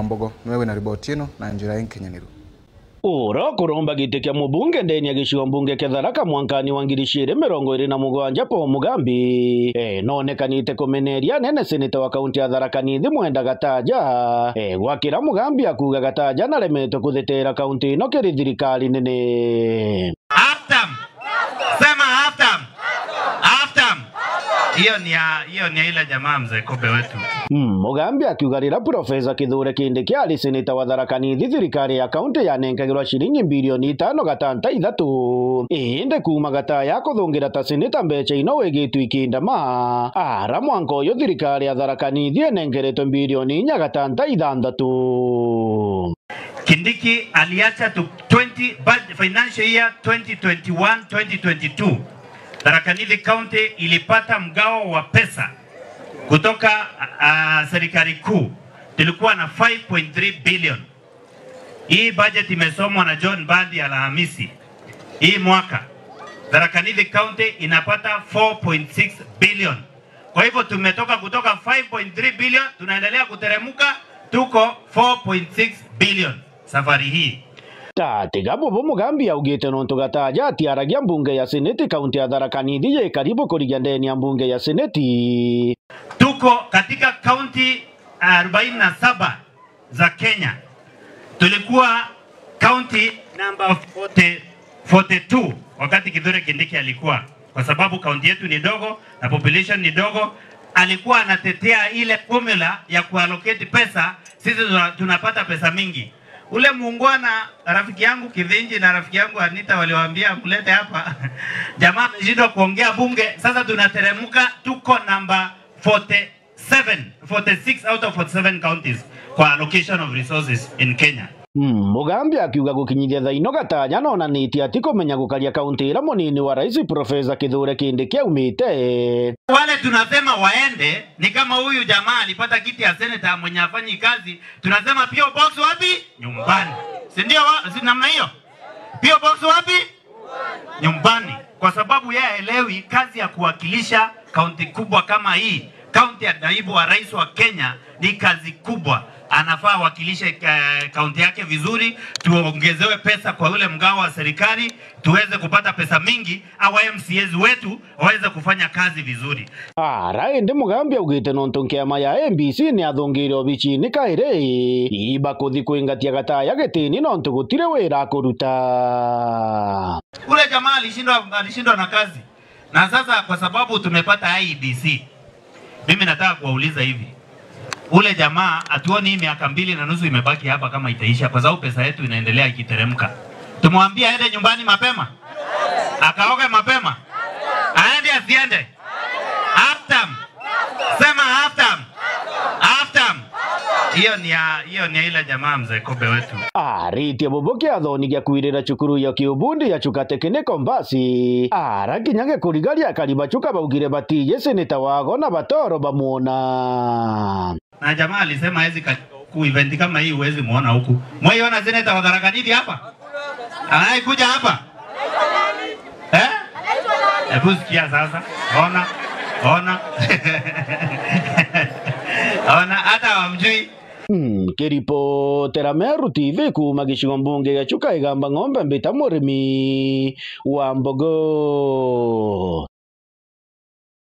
Wambogo mwewe na riboti ino na njira y'inkenyaniru. Uro kuromba gite kya mubunge ndeni ya gishiwa mbunge ke Tharaka mwankani wa 2027 po mugambi none kanite komeneria nene seneta wa kaunti ya Tharaka Nithi Mwenda Gataja gwakira mugambi akuga Gataja na remeto kuthetera kaunti ino kiri thirikari nene. Aftam sema aftam hiyo ni ile jamaa mzee Kobe wetu. Mugambi akiugarira Profesa Kithure Kindiki ali seneta wa Tharaka Nithi thirikari ya kaunti ya nengagirwa shiringi bilioni 5.3 inde kuma Gataya kuthungira ta seneta mbecha ino wegitu ikindama ara mwanko yo thirikari ya Tharaka Nithi enengeretwe bilioni 4.6. Kindiki aliacha to 20 financial year 2021-2022 Tharaka Nithi County ilipata mgao wa pesa kutoka serikali kuu. Tulikuwa na 5.3 billion. Hii budget imesomwa na John Bandi Alhamisi. Hii mwaka Tharaka Nithi County inapata 4.6 billion. Kwa hivyo tumetoka kutoka 5.3 billion tunaendelea kuteremuka, tuko 4.6 billion safari hii. Tiga bobo mugambi augite nontu Gataja atiaragia mbunge ya seneti kaunti ya Tharaka Nithi ye karibu kurigia ndeni ya mbunge ya seneti. Tuko katika kaunti 47 za Kenya. Tulikuwa kaunti number 42 wakati Kithure Kindiki alikuwa, kwa sababu kaunti yetu ni dogo na population ni dogo. Alikuwa anatetea ile formula ya kuallocate pesa, sisi tunapata pesa mingi. Ule muungwana rafiki yangu Kithinji na rafiki yangu Anita waliwaambia mlete hapa. Jamaa ameshindwa kuongea bunge, sasa tunateremuka, tuko number 46 out of 47 counties kwa allocation of resources in Kenya. Mugambi akiuga gukinyithia thaino Gataja nona niti ati kumenya gukaria kaunti ira munini wa rais Profesa Kithure Kindiki aumite. Wale tunasema waende ni kama huyu jamaa alipata kiti ya senator mwenye afanyi kazi, tunasema PO box wapi? Nyumbani. Si ndio si namna hiyo? PO box wapi? Nyumbani. Kwa sababu yeye haelewi kazi ya kuwakilisha kaunti kubwa kama hii. Kaunti ya naibu wa rais wa Kenya ni kazi kubwa. Anafaa wakilishe kaunti yake vizuri, tuongezewe pesa kwa ule mgao wa serikali, tuweze kupata pesa mingi, au MCAs wetu waweze kufanya kazi vizuri. Indi mugambi augite nontu nkiama ya MBC ni athungire obichini kaire iba kuthi kuingatia Gataya gitini nontu gutire wira kuruta. Ule jamaa alishindwa na kazi. Na sasa kwa sababu tumepata IEBC, mimi nataka kuwauliza hivi. Ule jamaa atuoni hii miaka 2.5 imebaki hapa kama itaisha, kwa sababu pesa yetu inaendelea ikiteremka. Tumwambia aende nyumbani mapema? Akaoge mapema? Aende asiende? Aftam. Sema aftam. Aftam. Hiyo ni ile jamaa mzee Kobe wetu. Riti boboke athoni gya kwirira cukuru ya kiubundi ya Chuka Technical Mbasi. Kinyange kurigaria kariba Chuka baugire batiye seneta wago na batoro bamuona. Na jamaa alisema hizi ku event kama hii huwezi muona huku. Mwaiona seneta wa Tharaka Nithi hapa? Anaikuja hapa? Hebu sikia sasa. Ona. Ona hata wamjui. Kiripotera Meru TV kuma gishigo mbunge ya Chuka igamba ng'ombe mbita murimi wa Mbogo.